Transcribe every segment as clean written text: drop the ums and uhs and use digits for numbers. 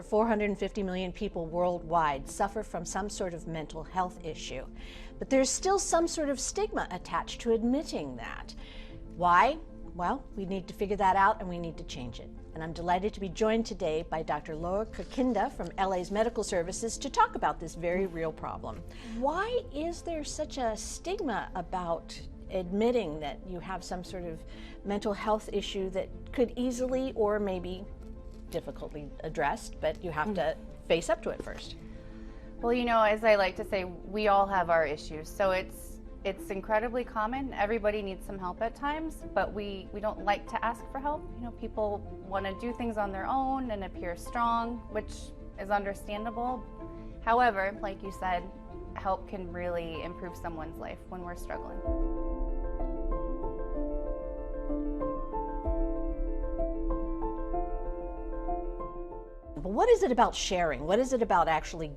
Over 450 million people worldwide suffer from some sort of mental health issue, but there's still some sort of stigma attached to admitting that. Why? Well, we need to figure that out and we need to change it. And I'm delighted to be joined today by Dr. Laura Kirkinda from LA's Medical Services to talk about this very real problem. Why is there such a stigma about admitting that you have some sort of mental health issue that could easily or maybe difficultly addressed, but you have to face up to it first? Well, you know, as I like to say, we all have our issues, so it's incredibly common. Everybody needs some help at times, but we don't like to ask for help. You know, people want to do things on their own and appear strong, which is understandable. However, like you said, help can really improve someone's life when we're struggling. But what is it about sharing? What is it about actually,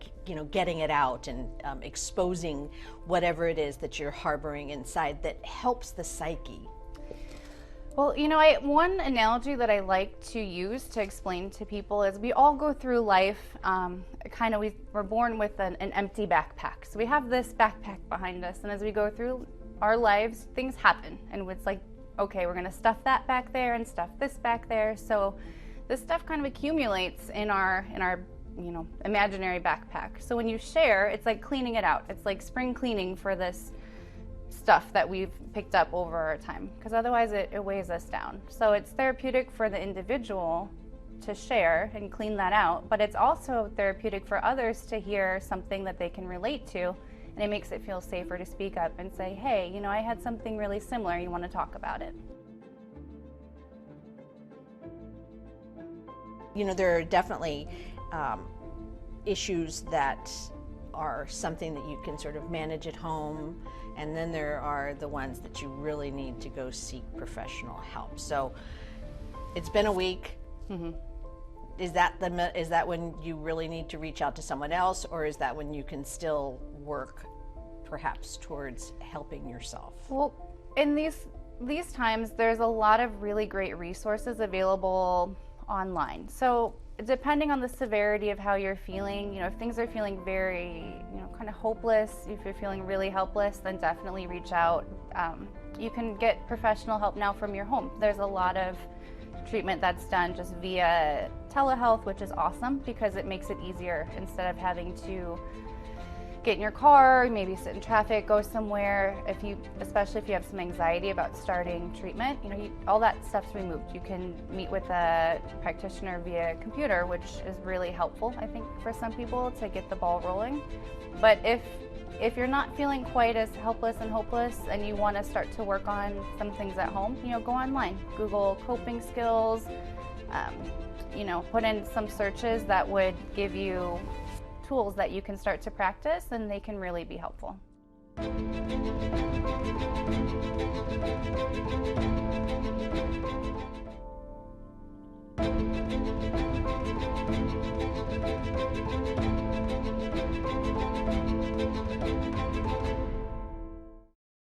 getting it out and exposing whatever it is that you're harboring inside that helps the psyche? Well, you know, one analogy that I like to use to explain to people is we all go through life, we're born with an empty backpack. So we have this backpack behind us, and as we go through our lives, things happen. And it's like, okay, we're gonna stuff that back there and stuff this back there. So this stuff kind of accumulates in our imaginary backpack. So when you share, it's like cleaning it out. It's like spring cleaning for this stuff that we've picked up over our time, because otherwise it weighs us down. So it's therapeutic for the individual to share and clean that out, but it's also therapeutic for others to hear something that they can relate to, and it makes it feel safer to speak up and say, hey, I had something really similar, you want to talk about it? There are definitely issues that are something that you can sort of manage at home, and then there are the ones that you really need to go seek professional help. So it's been a week. Mm-hmm. Is that when you really need to reach out to someone else, or is that when you can still work perhaps towards helping yourself? Well, in these times, there's a lot of really great resources available online. So depending on the severity of how you're feeling, if things are feeling very, kind of hopeless, if you're feeling really helpless, then definitely reach out. You can get professional help now from your home. There's a lot of treatment that's done just via telehealth, which is awesome because it makes it easier instead of having to get in your car, maybe sit in traffic, go somewhere. Especially if you have some anxiety about starting treatment, all that stuff's removed. You can meet with a practitioner via computer, which is really helpful, I think, for some people to get the ball rolling. But if you're not feeling quite as helpless and hopeless and you want to start to work on some things at home, go online, Google coping skills, put in some searches that would give you tools that you can start to practice, and they can really be helpful.